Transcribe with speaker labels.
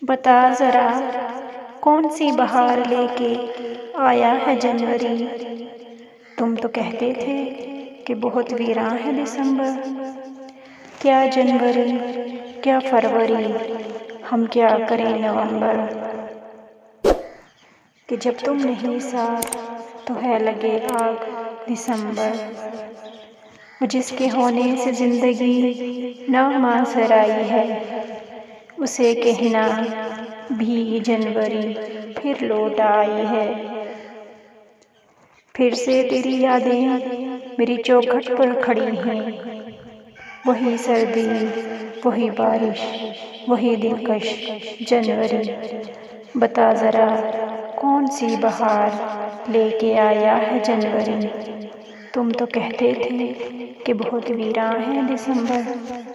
Speaker 1: बता ज़रा कौन सी बहार लेके आया है जनवरी। तुम तो कहते थे कि बहुत वीरान है दिसंबर। क्या जनवरी क्या फरवरी, हम क्या करें नवंबर। कि जब तुम नहीं साथ तो है लगे आग दिसंबर। वो जिसके होने से ज़िंदगी नामासराई है, उसे कहना भी जनवरी फिर लौट आई है। फिर से तेरी यादें मेरी चौखट पर खड़ी हैं। वही सर्दी, वही बारिश, वही दिलकश जनवरी। बता ज़रा कौन सी बहार लेके आया है जनवरी। तुम तो कहते थे कि बहुत वीरान है दिसंबर।